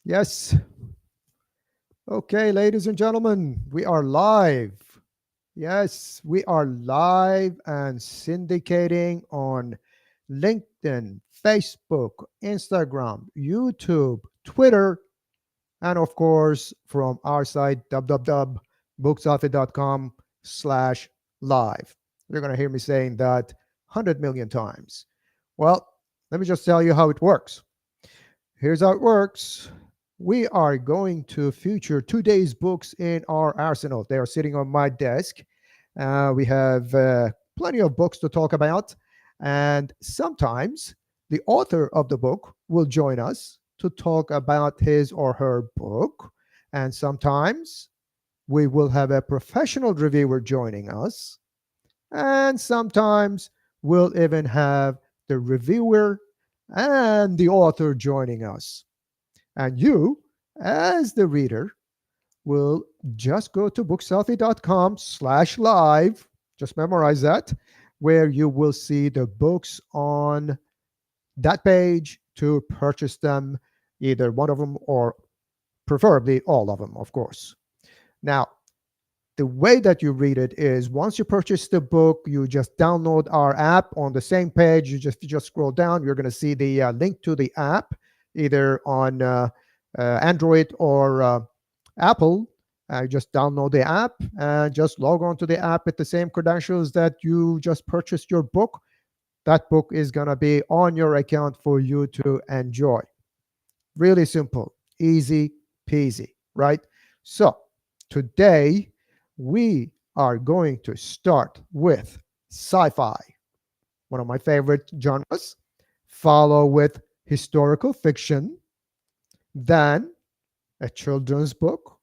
Yes. Okay, ladies and gentlemen, we are live. Yes, we are live and syndicating on LinkedIn, Facebook, Instagram, YouTube, Twitter, and of course from our site www.bookselfie.com/live. You're going to hear me saying that 100 million times. Well, let me just tell you how it works. Here's how it works. We are going to feature today's books in our arsenal. They are sitting on my desk. We have plenty of books to talk about. And sometimes the author of the book will join us to talk about his or her book. And sometimes we will have a professional reviewer joining us. And sometimes we'll even have the reviewer and the author joining us. And you, as the reader, will just go to bookselfie.com/live. Just memorize that, where you will see the books on that page to purchase them, either one of them or preferably all of them, of course. Now, the way that you read it is once you purchase the book, you just download our app on the same page. You just scroll down. You're going to see the link to the app, either on Android or Apple. Just download the app and just log on to the app with the same credentials that you just purchased your book. That book is going to be on your account for you to enjoy. Really simple, easy peasy, right? So today we are going to start with sci fi, one of my favorite genres, follow with historical fiction, then a children's book.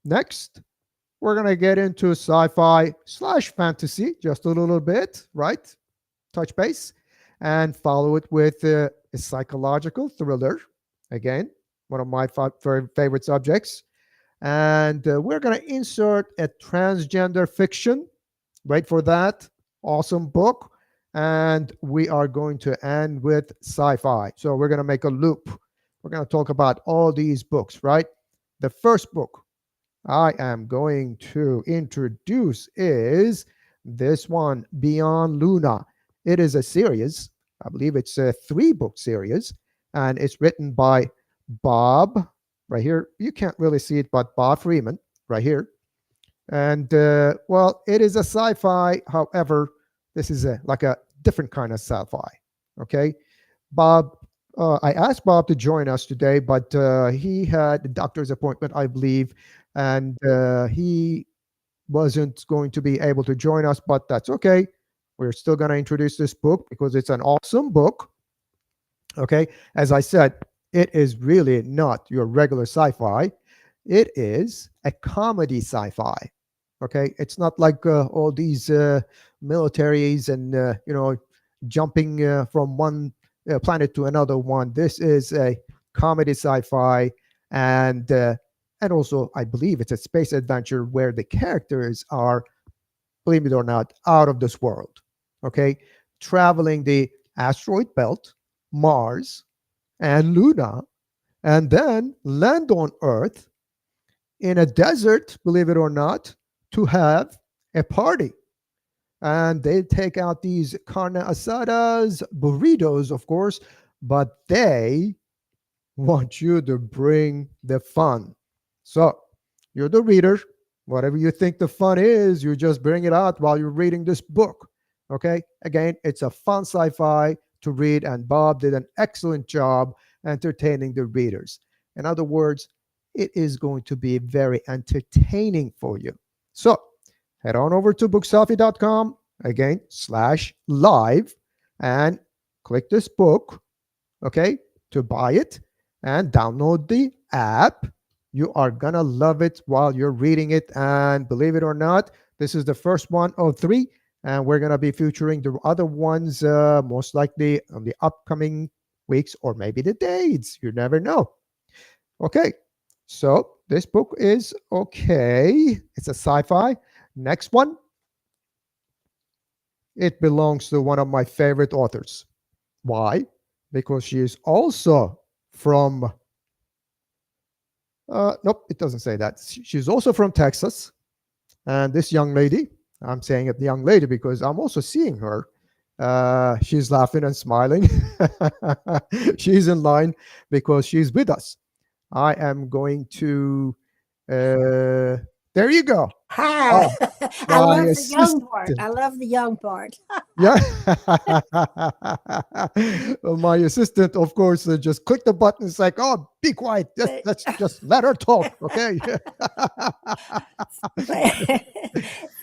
Next, we're going to get into sci fi/fantasy just a little bit, right? Touch base, and follow it with a psychological thriller. Again, one of my favorite subjects. And we're going to insert a transgender fiction. Wait for that. Awesome book. And we are going to end with sci fi. So we're going to make a loop. We're going to talk about all these books, right? The first book I am going to introduce is this one, Beyond Luna. It is a series. I believe it's a three-book series, and it's written by Bob, right here. You can't really see it, but Bob Freeman, right here. And well, it is a sci-fi. However, this is like a different kind of sci-fi. Okay, Bob. I asked Bob to join us today, but he had a doctor's appointment, I believe, and he wasn't going to be able to join us. But that's okay. We're still going to introduce this book because it's an awesome book. Okay, as I said, it is really not your regular sci-fi. It is a comedy sci-fi. Okay, it's not like all these militaries and jumping from one planet to another one. This is a comedy sci-fi, and also I believe it's a space adventure where the characters are, believe it or not, out of this world. Okay, traveling the asteroid belt, Mars, and Luna, and then land on Earth in a desert, believe it or not, to have a party. And they take out these carne asadas, burritos, of course, but they want you to bring the fun. So you're the reader. Whatever you think the fun is, you just bring it out while you're reading this book. Okay? Again, it's a fun sci fi to read, and Bob did an excellent job entertaining the readers. In other words, it is going to be very entertaining for you. So head on over to bookselfie.com again /live and click this book, okay, to buy it and download the app. You are gonna love it while you're reading it. And believe it or not, this is the first one of three, and we're gonna be featuring the other ones most likely on the upcoming weeks or maybe the days. You never know. Okay, so this book is okay. It's a sci-fi. Next one, it belongs to one of my favorite authors. Why? Because she is also from Nope, it doesn't say that. She's also from Texas. And this young lady, I'm saying it young lady because I'm also seeing her. She's laughing and smiling. She's in line because she's with us. I am going to, uh, there you go. Hi. Oh, I my love the young part. assistant. I love the young part. Yeah. Well, my assistant, of course, just clicked the button. It's like, oh, be quiet. But Let's just let her talk. Okay.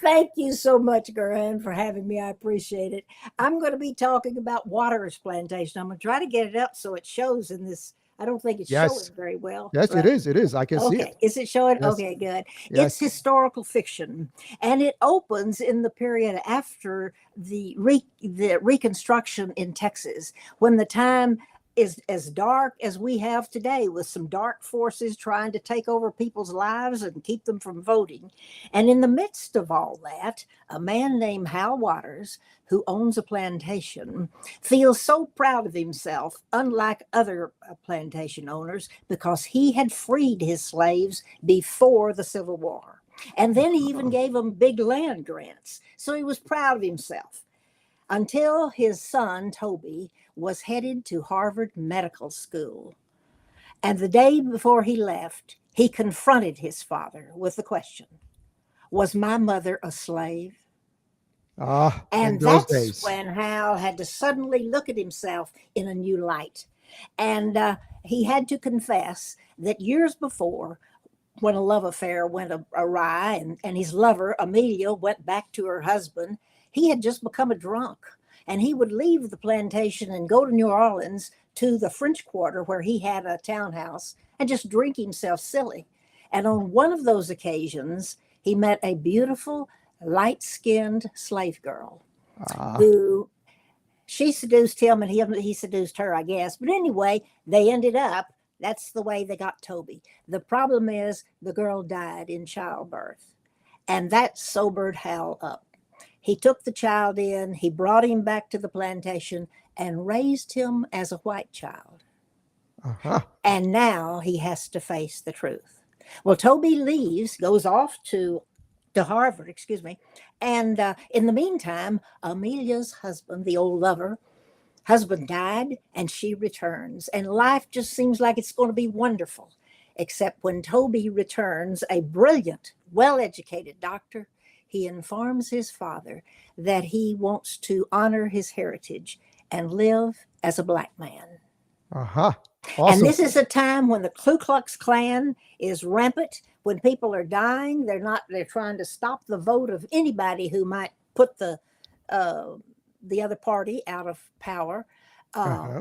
thank you so much, Garan, for having me. I appreciate it. I'm going to be talking about Waters Plantation. I'm going to try to get it up so it shows in this. I don't think it's showing Yes. very well, Yes, it but is. It is. I can see okay. it. Is it showing? Yes. Okay, good. It's Yes. historical fiction, and it opens in the period after the Reconstruction in Texas, when the time is as dark as we have today, with some dark forces trying to take over people's lives and keep them from voting. And in the midst of all that, a man named Hal Waters, who owns a plantation, feels so proud of himself, unlike other plantation owners, because he had freed his slaves before the Civil War. And then he even Oh, gave them big land grants. So he was proud of himself until his son, Toby, was headed to Harvard Medical School. And the day before he left, he confronted his father with the question: Was my mother a slave? in And those that's days. when Hal had to suddenly look at himself in a new light. And he had to confess that years before, when a love affair went awry and his lover, Amelia, went back to her husband, he had just become a drunk. And he would leave the plantation and go to New Orleans to the French Quarter, where he had a townhouse, and just drink himself silly. And on one of those occasions, he met a beautiful, light skinned slave girl Ah, who, she seduced him and he seduced her, I guess. But anyway, they ended up, that's the way they got Toby. The problem is the girl died in childbirth, and that sobered Hal up. He took the child in, he brought him back to the plantation and raised him as a white child. uh-huh. And now he has to face the truth. Well, Toby leaves, goes off to Harvard, excuse me. And in the meantime, Amelia's husband, the old lover, husband died, and she returns. And life just seems like it's going to be wonderful. Except when Toby returns, a brilliant, well educated doctor, he informs his father that he wants to honor his heritage and live as a black man. Uh-huh. And Awesome. this is a time when the Ku Klux Klan is rampant, when people are dying. They're trying to stop the vote of anybody who might put uh, the other party out of power. Uh-huh.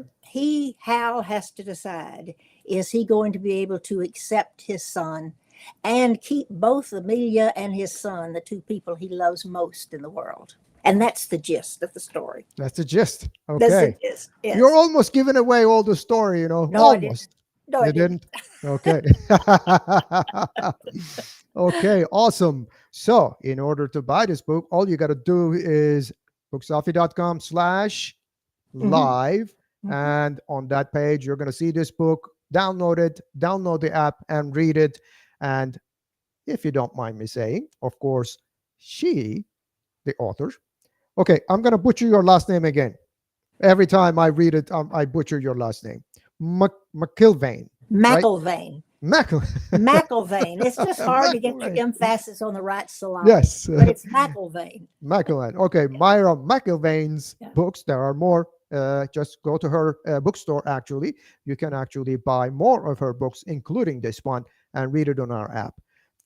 Hal has to decide, is he going to be able to accept his son and keep both Amelia and his son, the two people he loves most in the world? And that's the gist of the story. That's the gist. That's the Okay. gist. You're Yes. almost giving away all the story, No, I didn't. almost. No, I You didn't. didn't? Okay. Okay, awesome. So, in order to buy this book, all you got to do is Hmm. bookselfie.com/live. Hmm. And on that page, you're going to see this book. Download it, download the app, and read it. And if you don't mind me saying, of course, she, the author. Okay, I'm going to butcher your last name again. Every time I read it, I butcher your last name. McIlvain, right? McIlvain. McIl. McIlvain. It's just hard to get your McIlvain. emphasis on the right syllable, Yes, but it's McIlvain. McIlvain. Okay, Myra McIlvain's Yeah. books. There are more. Just go to her bookstore. Actually, you can actually buy more of her books, including this one, and read it on our app.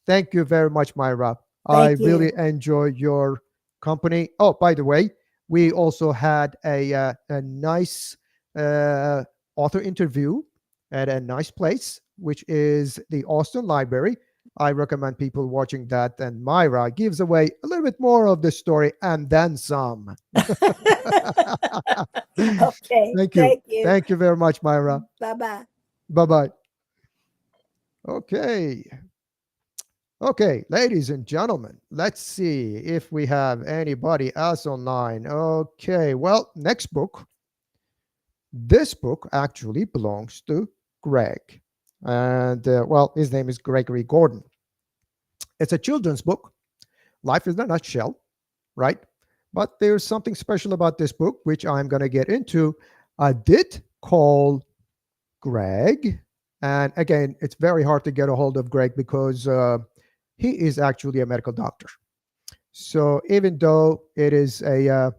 Thank you very much, Myra. I Thank really you. enjoy your company. Oh, by the way, we also had a nice uh, author interview at a nice place, which is the Austin Library. I recommend people watching that. And Myra gives away a little bit more of the story and then some. Okay. Thank you. Thank you. Thank you very much, Myra. Bye bye. Bye bye. Okay. Okay, ladies and gentlemen, let's see if we have anybody else online. Okay, well, next book. This book actually belongs to Greg. And well, his name is Gregory Gordon. It's a children's book, Life in a Nutshell, right? But there's something special about this book, which I'm going to get into. I did call Greg. And again, it's very hard to get a hold of Greg because he is actually a medical doctor. So even though it is a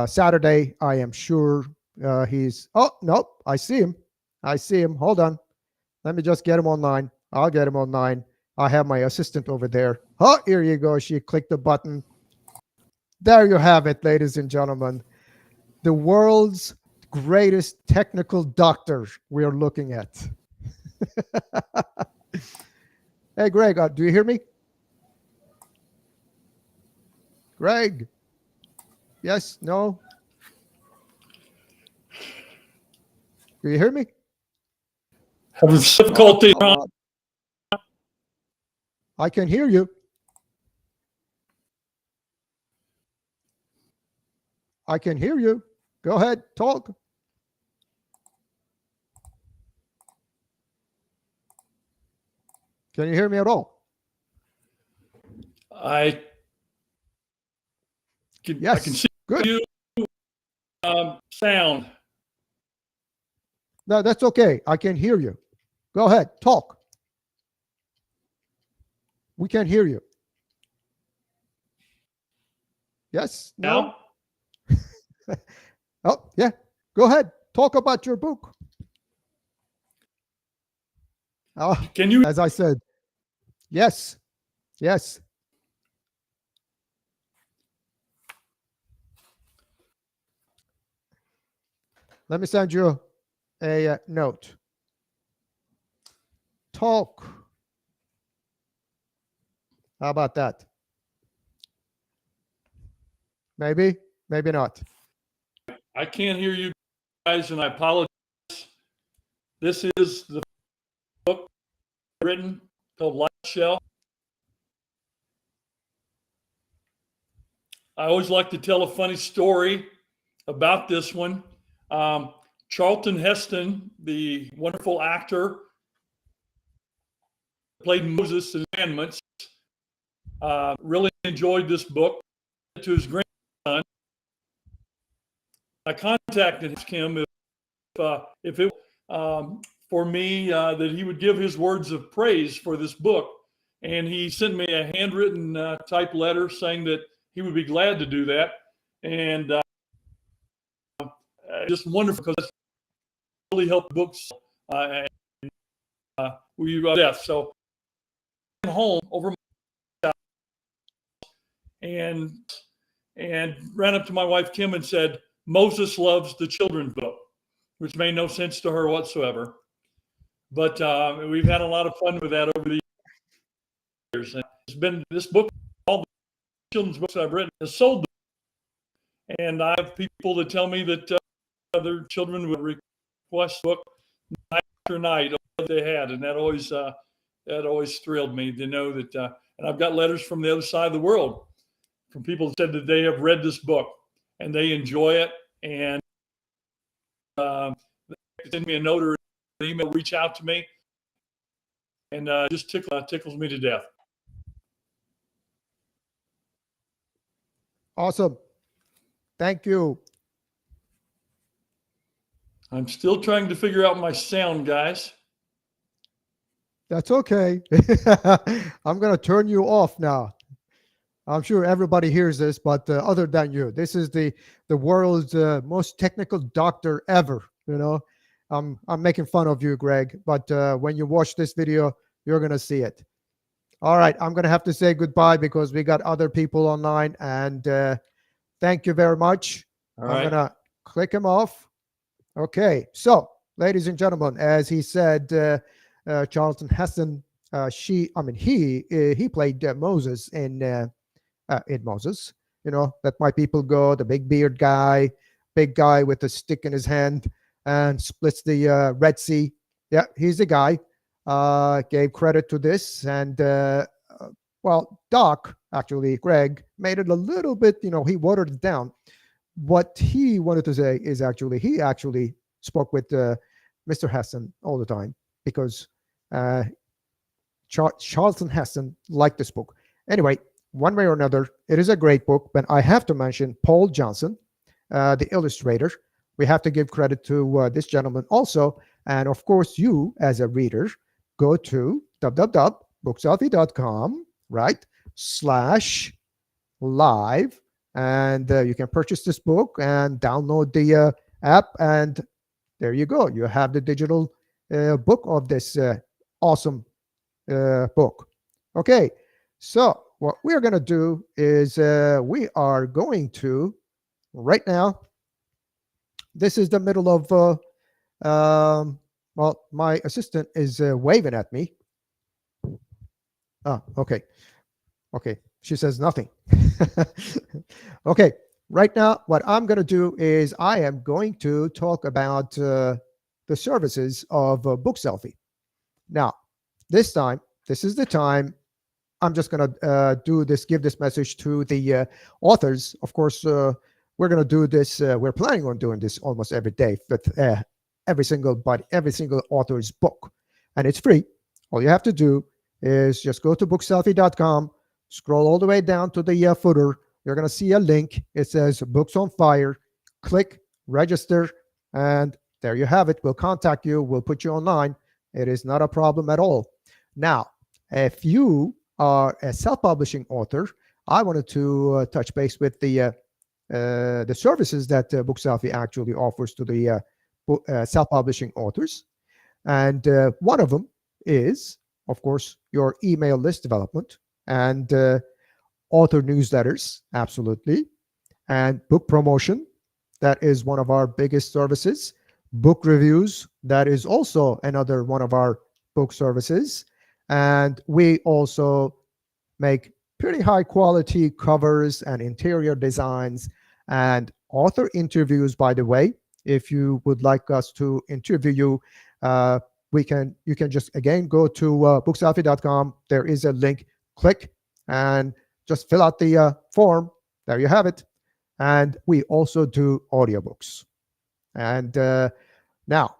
Saturday, I am sure he's. Oh, no, I see him. I see him. Hold on. Let me just get him online. I'll get him online. I have my assistant over there. Oh, here you go. She clicked the button. There you have it, ladies and gentlemen. The world's greatest technical doctor we are looking at. Hey, Greg, do you hear me? Greg? Yes? No? Do you hear me? Having difficulty. Oh, I can hear you. I can hear you. Go ahead, talk. Can you hear me at all? I Yes. I can see Good. you. Sound. No, that's okay. I can hear you. Go ahead, talk. We can hear you. Yes? No? Oh, yeah. Go ahead. Talk about your book. Can you? As I said, yes. Yes. Let me send you a note. Talk. How about that? Maybe, maybe not. I can't hear you guys, and I apologize. This is the book written called Light Shell. I always like to tell a funny story about this one. Charlton Heston, the wonderful actor, played Moses in Commandments, really enjoyed this book. To his grandson, I contacted him if it for me that he would give his words of praise for this book, and he sent me a handwritten type letter saying that he would be glad to do that, and just wonderful because it's really helped books. So I'm home over my house and ran up to my wife Kim and said, Moses loves the children's book, which made no sense to her whatsoever. But we've had a lot of fun with that over the years. And it's been this book, all the children's books I've written, has sold them. And I have people that tell me that their children would request the book night after night what they had, and that always thrilled me to know that. And I've got letters from the other side of the world from people that said that they have read this book and they enjoy it, and they send me a note or an email, reach out to me, and just tickles me to death. Awesome. Thank you. I'm still trying to figure out my sound, guys. That's okay. I'm going to turn you off now. I'm sure everybody hears this, but other than you, this is the world's most technical doctor ever. You know, I'm making fun of you, Greg, but when you watch this video, you're going to see it. All right. I'm going to have to say goodbye because we got other people online, and thank you very much. All I'm right. going to click him off. Okay. So, ladies and gentlemen, as he said, Charlton Heston, he played Moses in Moses. You know, that my people go, the big beard guy, big guy with a stick in his hand and splits the Red Sea. Yeah, he's the guy. Gave credit to this, and well, Doc, actually, Greg, made it a little bit, you know, he watered it down. What he wanted to say is actually, he actually spoke with Mr. Heston all the time. because uh, Charlton Heston liked this book. Anyway, one way or another, it is a great book, but I have to mention Paul Johnson, the illustrator. We have to give credit to this gentleman also. And of course, you as a reader, go to www.bookselfie.com, right, slash live, and you can purchase this book and download the app, and there you go. You have the digital book of this awesome book. Okay, so what we're going to do is we are going to, right now, this is the middle of, well, my assistant is waving at me. Ah, okay. Okay, she says nothing. Okay, right now, what I'm going to do is I am going to talk about the services of Book Selfie. Now, this time, this is the time I'm just going to give this message to the authors. Of course, we're going to do this. We're planning on doing this almost every day with every single author's book, and it's free. All you have to do is just go to bookselfie.com, scroll all the way down to the footer. You're going to see a link. It says Books on Fire. Click register, and there you have it. We'll contact you. We'll put you online. It is not a problem at all. Now, if you are a self-publishing author, I wanted to touch base with the services that Book Selfie actually offers to the self-publishing authors. And one of them is, of course, your email list development and author newsletters, absolutely, and book promotion. That is one of our biggest services. Book reviews, that is also another one of our book services. And we also make pretty high quality covers and interior designs and author interviews. By the way, if you would like us to interview you, you can just again go to bookselfie.com. There is a link. Click and just fill out the form. There you have it. And we also do audiobooks. And now,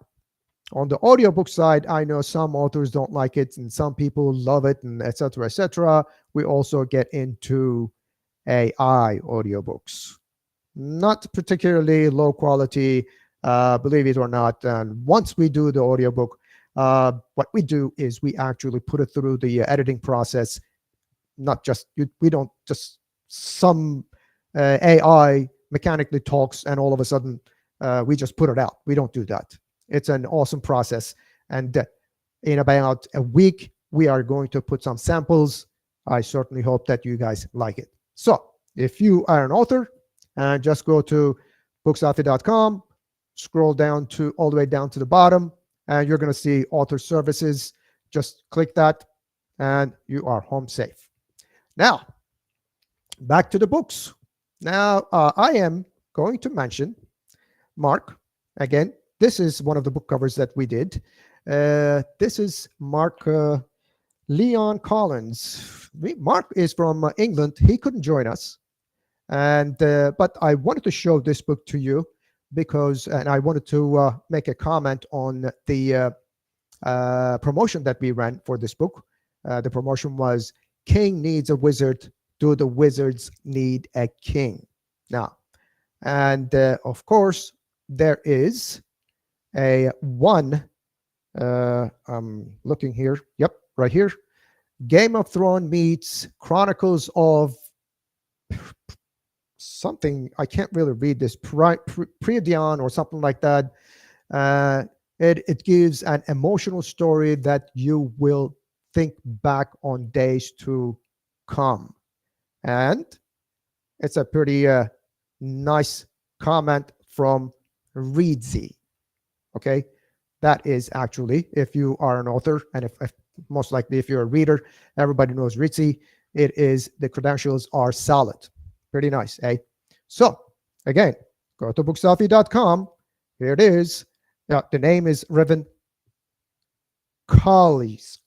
on the audiobook side, I know some authors don't like it and some people love it, and etc., etc. We also get into AI audiobooks. Not particularly low quality, believe it or not. And once we do the audiobook, what we do is we actually put it through the editing process. Not just, we don't just, some AI mechanically talks and all of a sudden we just put it out. We don't do that. It's an awesome process. And in about a week, we are going to put some samples. I certainly hope that you guys like it. So if you are an author, just go to bookselfie.com, scroll down to all the way down to the bottom, and you're going to see author services. Just click that and you are home safe. Now, back to the books. Now, I am going to mention Mark. Again, this is one of the book covers that we did. This is Mark Leon Collins. Mark is from England. He couldn't join us. And but I wanted to show this book to you because, and I wanted to make a comment on the promotion that we ran for this book. The promotion was King Needs a Wizard. Do the Wizards Need a King? Now, and of course, there is a one, I'm looking here. Yep, right here. Game of Thrones meets Chronicles of something. I can't really read this. Pridion or something like that. It gives an emotional story that you will think back on days to come. And it's a pretty nice comment from Reedsy. Okay, that is actually, if you are an author, and if most likely if you're a reader, everybody knows Reedsy. It is, the credentials are solid. Pretty nice, eh? So again, go to bookselfie.com. Here it is. Now, the name is Riven Colleagues.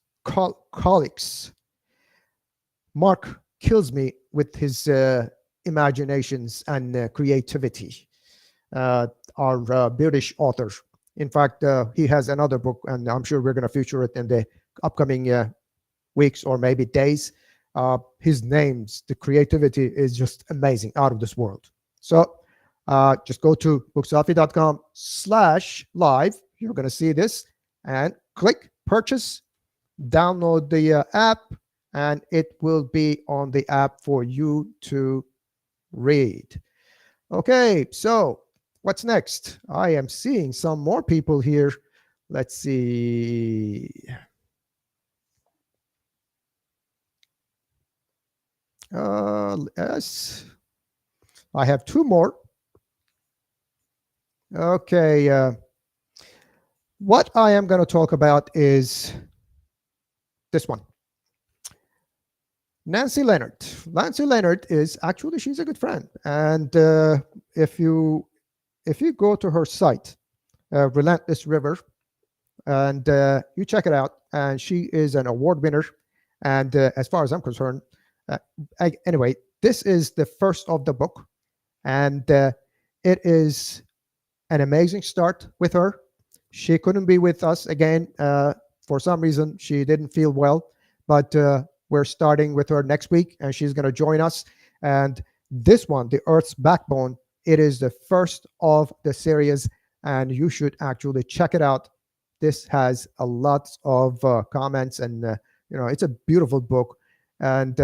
Mark kills me with his imaginations and creativity. Our British author. In fact, he has another book, and I'm sure we're going to feature it in the upcoming weeks or maybe days. His names, the creativity is just amazing, out of this world. So just go to bookselfie.com/live. You're going to see this and click purchase, download the app, and it will be on the app for you to read. Okay, so what's next? I am seeing some more people here. Let's see. Yes, I have two more. Okay, what I am going to talk about is this one. Nancy Leonard. Nancy Leonard is actually, she's a good friend, and if you go to her site, Relentless River, and you check it out, and she is an award winner. And as far as I'm concerned, uh, anyway, this is the first of the book, and it is an amazing start with her. She couldn't be with us again for some reason. She didn't feel well, but we're starting with her next week, and she's going to join us. And this one, The Earth's Backbone, it is the first of the series, and you should actually check it out. This has a lot of comments, and it's a beautiful book. And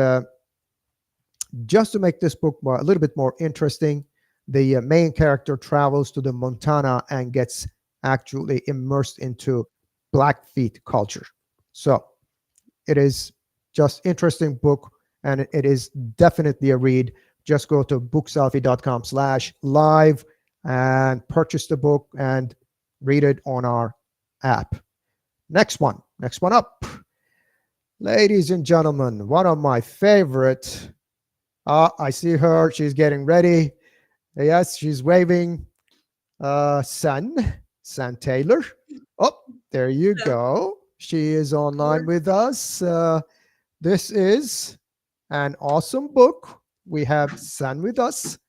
just to make this book a little bit more interesting, the main character travels to the Montana and gets actually immersed into Blackfeet culture. So it is just interesting book, and it is definitely a read. Just go to bookselfie.com/live and purchase the book and read it on our app. Next one up. Ladies and gentlemen, one of my favorite. I see her. She's getting ready. Yes, she's waving. Sun Taylor. Oh, there you go. She is online with us. This is an awesome book. We have Sun with us,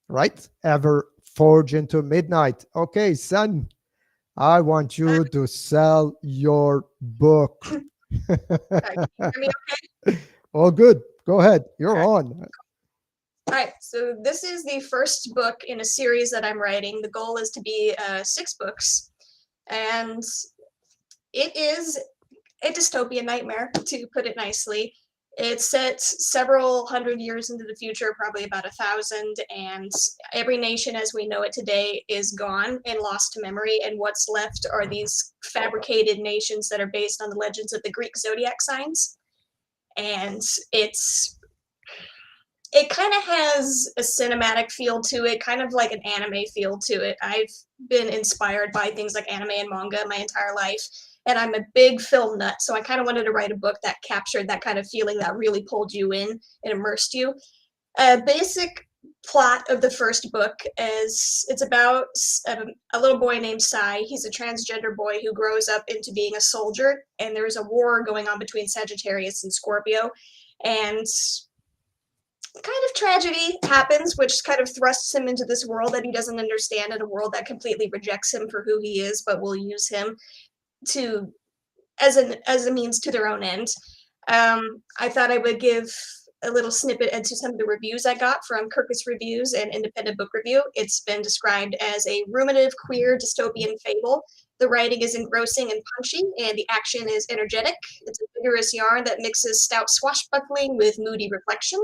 right? Ever Forge into Midnight. Okay, Sun, I want you to sell your book. Can you hear me okay? Oh, good. Go ahead. You're Okay. on. All right, so this is the first book in a series that I'm writing. The goal is to be 6 books, and it is a dystopian nightmare, to put it nicely. It's set several hundred years into the future, probably about 1,000, and every nation as we know it today is gone and lost to memory, and what's left are these fabricated nations that are based on the legends of the Greek zodiac signs. And it kind of has a cinematic feel to it, kind of like an anime feel to it. I've been inspired by things like anime and manga my entire life, and I'm a big film nut, so I kind of wanted to write a book that captured that kind of feeling, that really pulled you in and immersed you. A basic plot of the first book is it's about a little boy named Sai. He's a transgender boy who grows up into being a soldier, and there's a war going on between Sagittarius and Scorpio, and kind of tragedy happens, which kind of thrusts him into this world that he doesn't understand, and a world that completely rejects him for who he is, but will use him to as a means to their own end. I thought I would give a little snippet into some of the reviews I got from Kirkus Reviews and Independent Book Review. It's been described as a ruminative, queer, dystopian fable. The writing is engrossing and punchy, and the action is energetic. It's a vigorous yarn that mixes stout swashbuckling with moody reflection.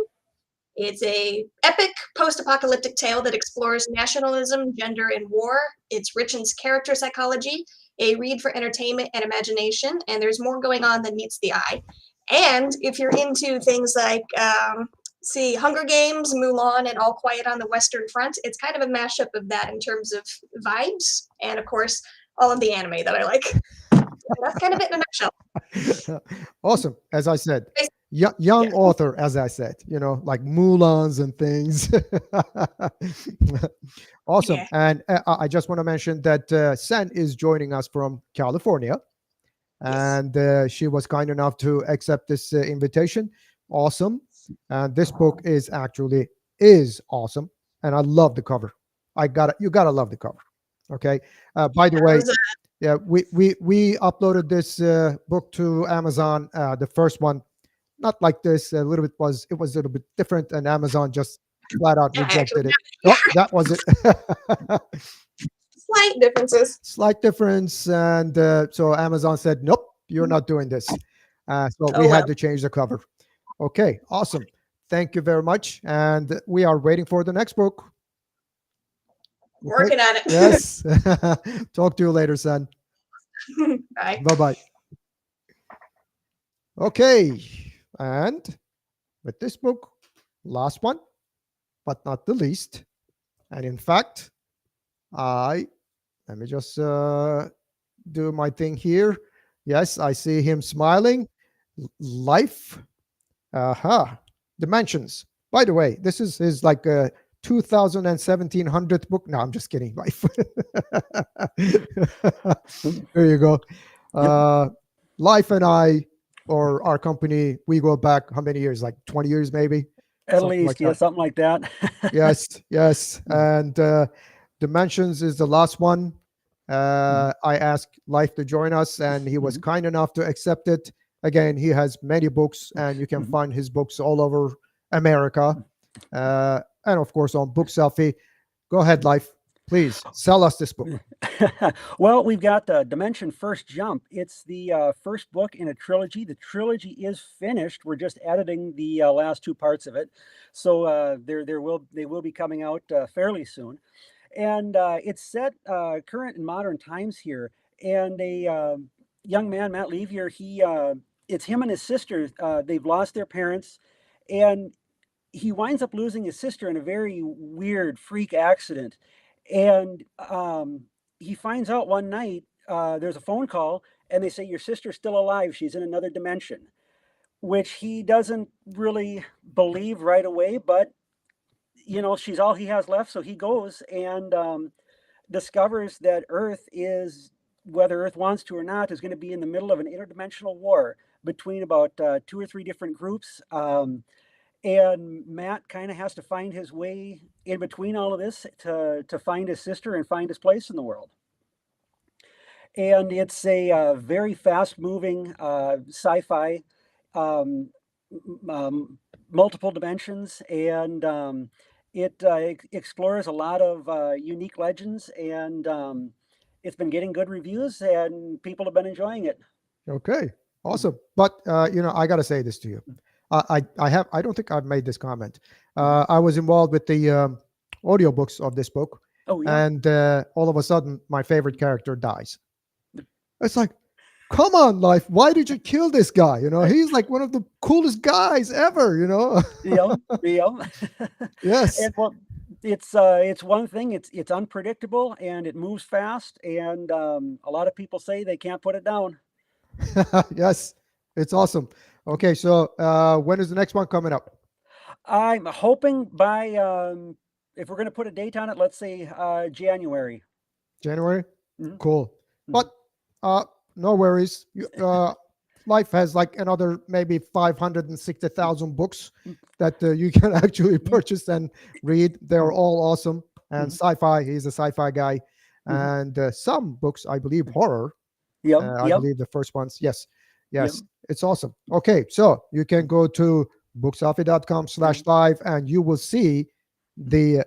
It's a epic post-apocalyptic tale that explores nationalism, gender, and war. It's rich in character psychology, a read for entertainment and imagination, and there's more going on than meets the eye. And if you're into things like, Hunger Games, Mulan, and All Quiet on the Western Front, it's kind of a mashup of that in terms of vibes, and of course, all of the anime that I like. That's kind of it in a nutshell. Awesome. As I said, young author, as I said, like Mulans and things. Awesome. Yeah. And I just want to mention that Sen is joining us from California. Yes. And she was kind enough to accept this invitation. Awesome. And this book is awesome. And I love the cover. You gotta love the cover. Okay. By the That way, was a- yeah, we uploaded this book to Amazon. The first one, not like this. A little bit was it was a little bit different, and Amazon just flat out yeah, actually, rejected it. Oh, that was it. slight differences. Slight difference, and so Amazon said, "Nope, you're not doing this." So we Oh had well, to change the cover. Okay, awesome. Thank you very much, and we are waiting for the next book. Okay. working at it. Yes. Talk to you later, son. Bye. Bye bye. Okay, and with this book, last one, but not the least, and in fact, I let me just do my thing here. Yes, I see him smiling. Life, aha, dimensions. By the way, this is his like 2017 book. No, I'm just kidding. Life. There you go. Life and I, or our company, we go back how many years? Like 20 years, maybe. At Something like least, yeah, that. something like that. Yes, yes. And Dimensions is the last one. I asked Life to join us, and he was kind enough to accept it. Again, he has many books, and you can find his books all over America, and of course on Book Selfie. Go ahead, Life. Please sell us this book. Well, we've got Dimension First Jump. It's the first book in a trilogy. The trilogy is finished. We're just editing the last two parts of it, so they will be coming out fairly soon. And it's set current and modern times here. And a young man, Matt Levier, it's him and his sister. They've lost their parents, and he winds up losing his sister in a very weird freak accident. And he finds out one night there's a phone call, and they say your sister's still alive. She's in another dimension, which he doesn't really believe right away, but she's all he has left. So he goes and discovers that Earth is, whether Earth wants to or not, is going to be in the middle of an interdimensional war between about two or three different groups. And Matt kind of has to find his way in between all of this to find his sister and find his place in the world. And it's a very fast-moving sci-fi, um, multiple dimensions, and it explores a lot of unique legends, and it's been getting good reviews, and people have been enjoying it. Okay, awesome. But I got to say this to you. I don't think I've made this comment. I was involved with the audiobooks of this book, Oh yeah. and all of a sudden, my favorite character dies. It's like, come on, Life. Why did you kill this guy? He's like one of the coolest guys ever. Yeah. Yes. And well, it's one thing. It's unpredictable and it moves fast. And a lot of people say they can't put it down. Yes, it's awesome. Okay, so when is the next one coming up? I'm hoping by if we're going to put a date on it, let's say January. January. Mhm. Cool. But no worries. Life has like another maybe 560,000 books that you can actually purchase and read. They're all awesome. And sci-fi, he's a sci-fi guy. And some books, I believe, horror. I believe the first ones. Yes. It's awesome. Okay, so you can go to bookselfie.com/live and you will see the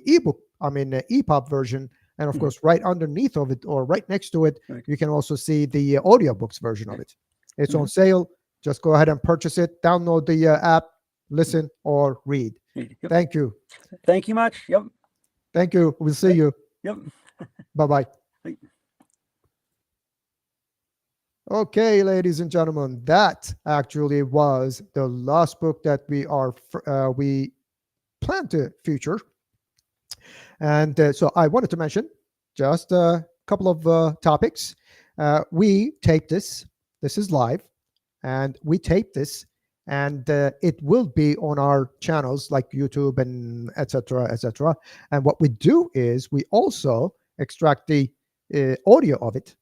ebook, EPUB version. And of course, right underneath of it or right next to it, you can also see the audiobooks version of it. It's on sale. Just go ahead and purchase it. Download the app, listen or read. Thank you. Thank you much. Yep. Thank you. We'll see you. Yep. Bye-bye. Okay, ladies and gentlemen, that actually was the last book that we plan to feature. And so I wanted to mention just a couple of topics. We tape this. This is live, and we tape this, and it will be on our channels like YouTube and etc., etc. And what we do is we also extract the audio of it,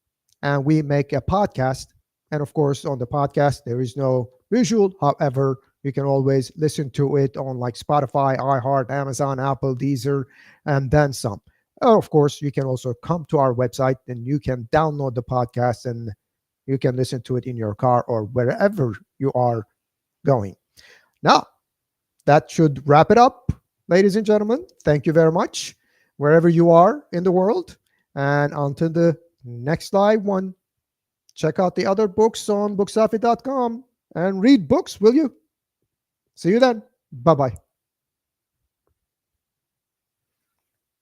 and we make a podcast. And of course, on the podcast, there is no visual. However, you can always listen to it on like Spotify, iHeart, Amazon, Apple, Deezer, and then some. Oh, of course, you can also come to our website and you can download the podcast and you can listen to it in your car or wherever you are going. Now, that should wrap it up, ladies and gentlemen. Thank you very much, wherever you are in the world. And until the next live one, check out the other books on bookselfie.com and read books, will you? See you then. Bye bye.